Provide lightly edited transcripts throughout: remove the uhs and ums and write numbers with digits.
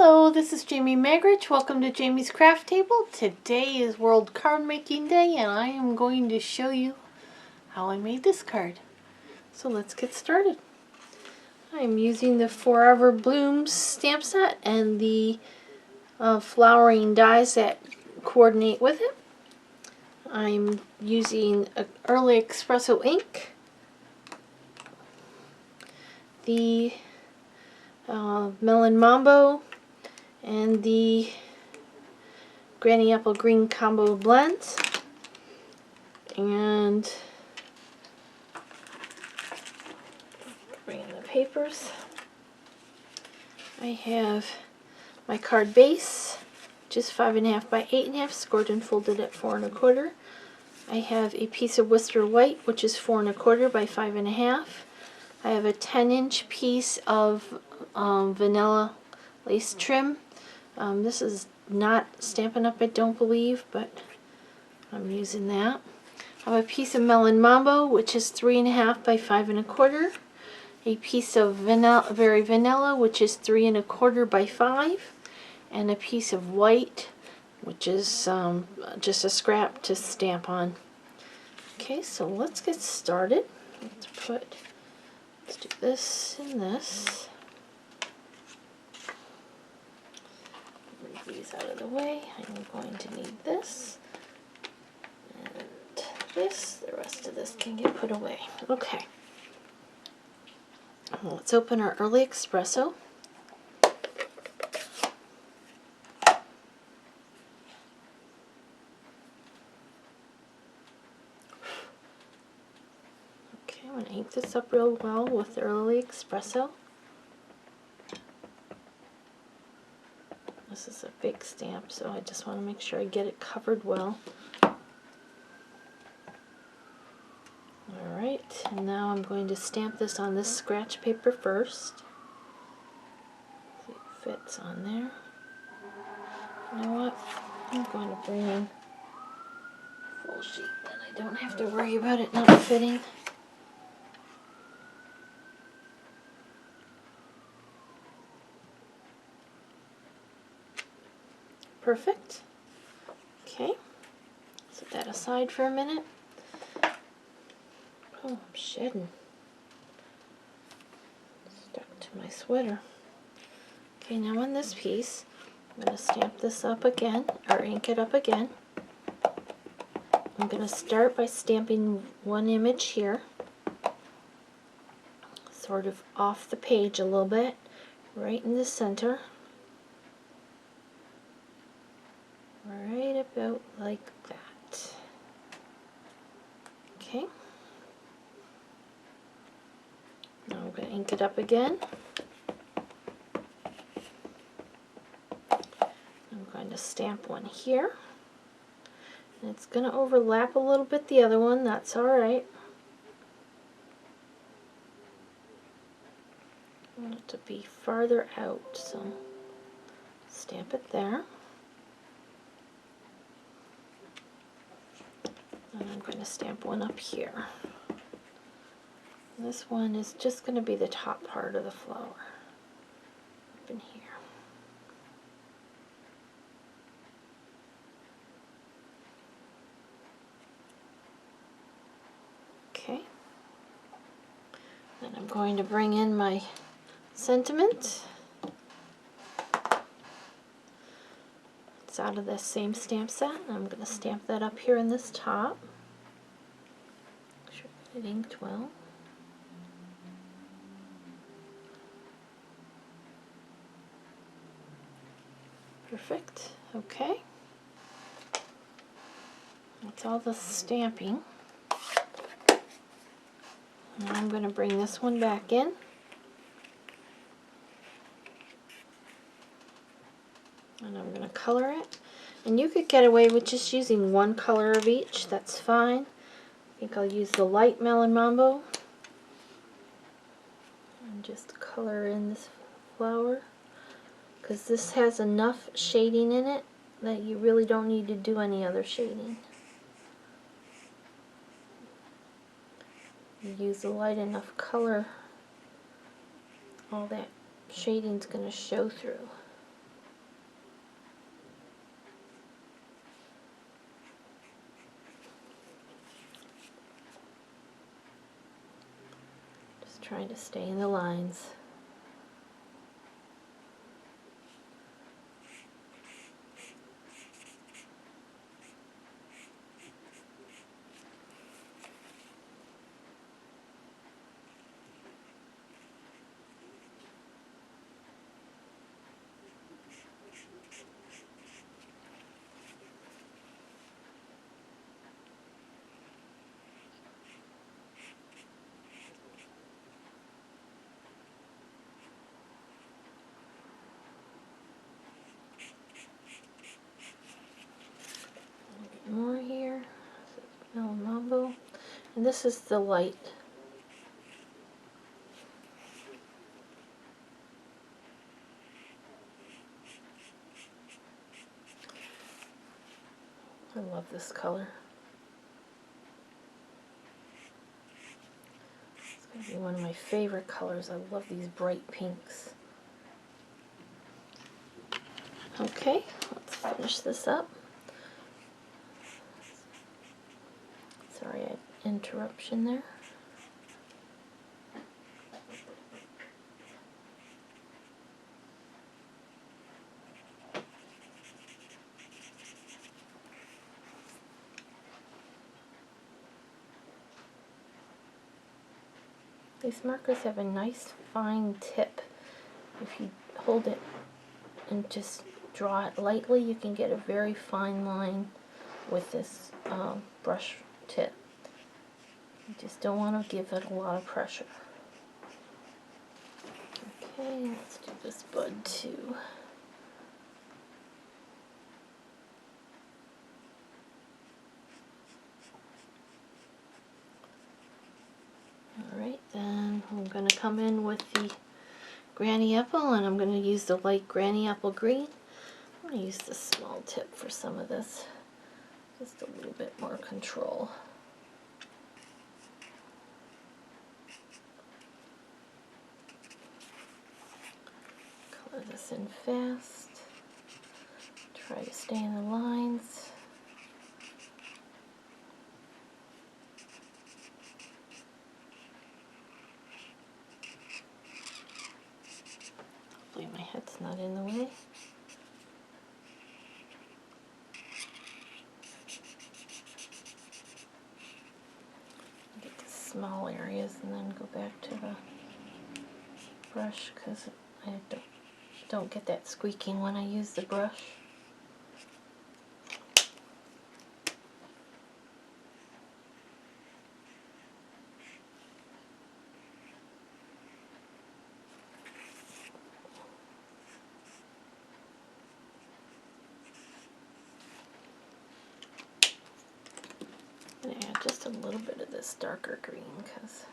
Hello, this is Jamie Magrich. Welcome to Jamie's Craft Table. Today is World Card Making Day and I am going to show you how I made this card. So let's get started. I'm using the Forever Blooms stamp set and the flowering dies that coordinate with it. I'm using Early Espresso ink, the melon mambo, and the Granny Apple Green Combo blends, and bring in the papers. I have my card base, which is 5.5 by 8.5, scored and folded at 4 1/4. I have a piece of Worcester white, which is 4 1/4 by 5.5. I have a 10-inch piece of vanilla lace trim. This is not Stampin' Up, I don't believe, but I'm using that. I have a piece of melon mambo, which is 3.5 by 5 1/4. A piece of very vanilla, which is 3 1/4 by 5, and a piece of white, which is just a scrap to stamp on. Okay, so let's get started. Let's do this and this. Move these out of the way. I'm going to need this and this. The rest of this can get put away. Okay. Let's open our Early Espresso. Okay, I'm going to ink this up real well with the Early Espresso. This is a big stamp, so I just want to make sure I get it covered well. Alright, and now I'm going to stamp this on this scratch paper first. See if it fits on there. You know what? I'm going to bring in full sheet, then I don't have to worry about it not fitting. Perfect. Okay, set that aside for a minute. Oh, I'm shedding. Stuck to my sweater. Okay, now on this piece, I'm going to stamp this up again, or ink it up again. I'm going to start by stamping one image here, sort of off the page a little bit, right in the center. Right about like that. Okay. Now I'm going to ink it up again. I'm going to stamp one here. And it's going to overlap a little bit the other one, that's alright. I want it to be farther out, so stamp it there. And I'm going to stamp one up here. This one is just going to be the top part of the flower, up in here. Okay. Then I'm going to bring in my sentiment. It's out of this same stamp set. I'm going to stamp that up here in this top. Make sure it inked well. Perfect. Okay. That's all the stamping. Now I'm going to bring this one back in. And I'm going to color it. And you could get away with just using one color of each. That's fine. I think I'll use the light melon mambo. And just color in this flower, because this has enough shading in it that you really don't need to do any other shading. You use a light enough color, all that shading's going to show through. Trying to stay in the lines. More here. Melon mambo. And this is the light. I love this color. It's going to be one of my favorite colors. I love these bright pinks. Okay, let's finish this up. Sorry, I had interruption there. These markers have a nice fine tip. If you hold it and just draw it lightly, you can get a very fine line with this brush tip. You just don't want to give it a lot of pressure. Okay, let's do this bud too. Alright, then I'm going to come in with the granny apple, and I'm going to use the light granny apple green. I'm going to use the small tip for some of this. Just a little bit more control. Color this in fast. Try to stay in the lines. Hopefully my head's not in the way. Get the small areas and then go back to the brush, because I don't get that squeaking when I use the brush. I'm going to add just a little bit of this darker green, because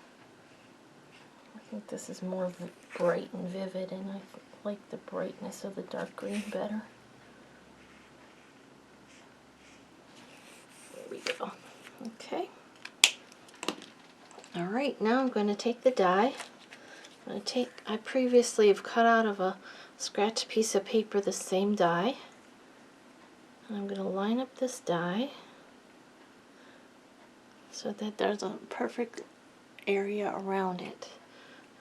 I think this is more bright and vivid, and I like the brightness of the dark green better. There we go. Okay. Alright, now I'm going to take the die. I previously have cut out of a scratch piece of paper the same die. And I'm going to line up this die so that there's a perfect area around it.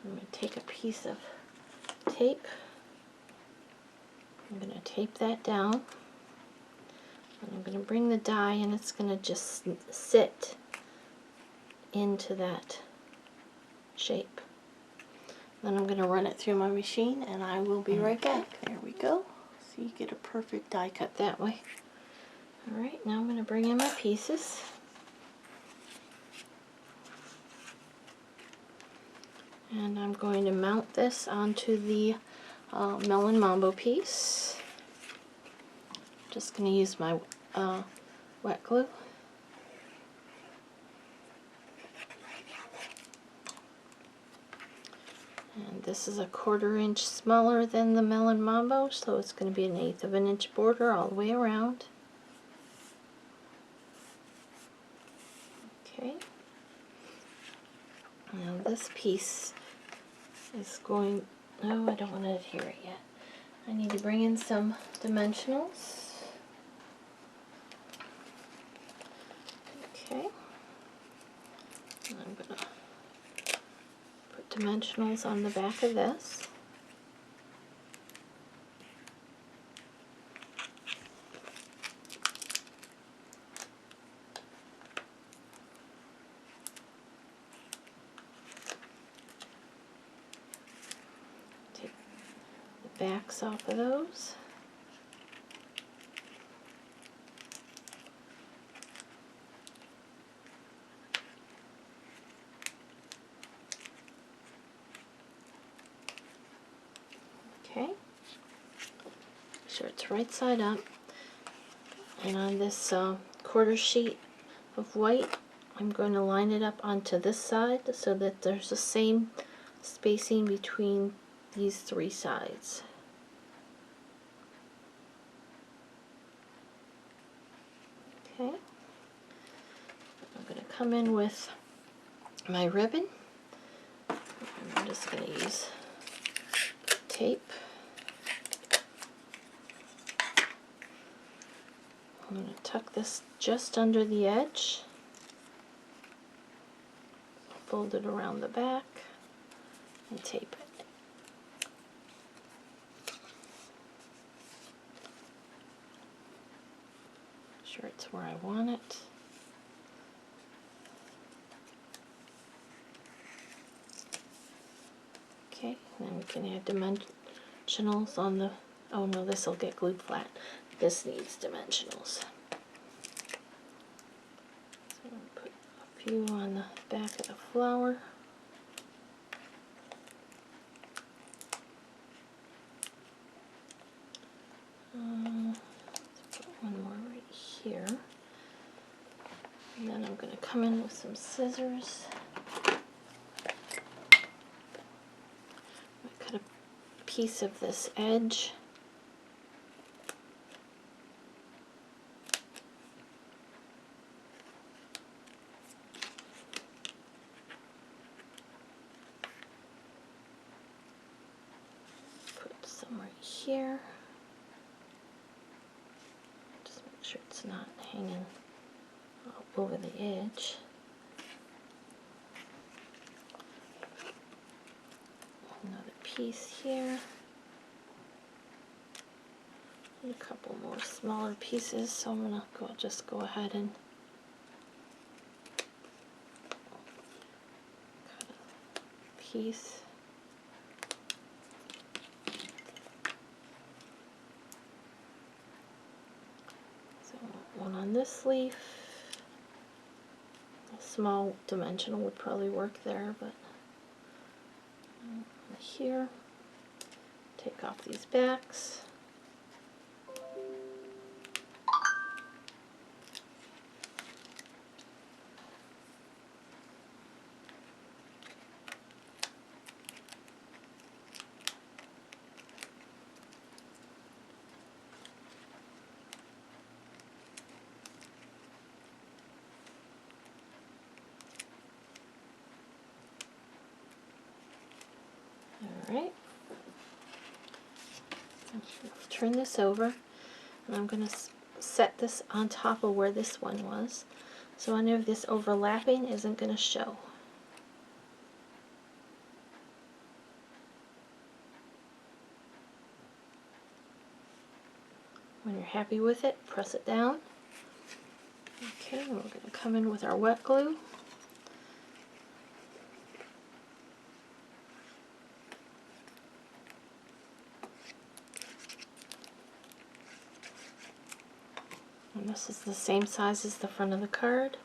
I'm going to take a piece of tape. I'm going to tape that down. And I'm going to bring the die, and it's going to just sit into that shape. Then I'm going to run it through my machine, and I will be right back. There we go. So you get a perfect die cut that way. Alright, now I'm going to bring in my pieces. And I'm going to mount this onto the melon mambo piece. Just going to use my wet glue. And this is a 1/4 inch smaller than the melon mambo, so it's going to be an 1/8 of an inch border all the way around. Okay. Now this piece is going, no, I don't want to adhere it yet. I need to bring in some dimensionals. Okay. And I'm going to put dimensionals on the back of this. Take the backs off of those. Okay, make sure it's right side up. And on this quarter sheet of white, I'm going to line it up onto this side so that there's the same spacing between these three sides. Okay, I'm going to come in with my ribbon. I'm just going to use tape. I'm going to tuck this just under the edge, fold it around the back, and tape it. Make sure it's where I want it. Okay, and then we can add dimensionals on the, oh no, this will get glued flat. This needs dimensionals. So I'm going to put a few on the back of the flower. Let's put one more right here. And then I'm going to come in with some scissors. I cut a piece of this edge. Put some right here. Just make sure it's not hanging over the edge. Another piece here. And a couple more smaller pieces, so I'm gonna just go ahead and cut a piece. So one on this leaf. A small dimensional would probably work there, but here, take off these backs. Alright, turn this over, and I'm going to set this on top of where this one was, so any of this overlapping isn't going to show. When you're happy with it, press it down. Okay, and we're going to come in with our wet glue. And this is the same size as the front of the card.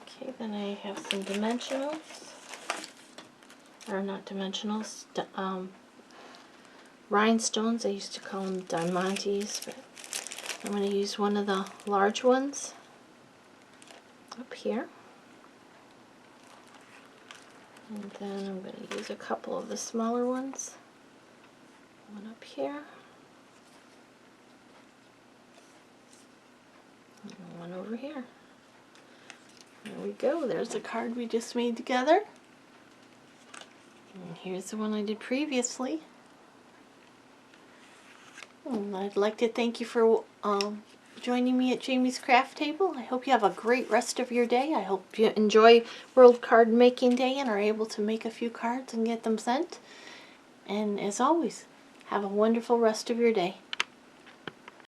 Okay, then I have some dimensionals, or not dimensionals, rhinestones. I used to call them diamantes, but I'm going to use one of the large ones up here. And then I'm going to use a couple of the smaller ones. One up here. And one over here. There we go. There's the card we just made together. And here's the one I did previously. I'd like to thank you for joining me at Jamie's Craft Table. I hope you have a great rest of your day. I hope you enjoy World Card Making Day and are able to make a few cards and get them sent. And as always, have a wonderful rest of your day.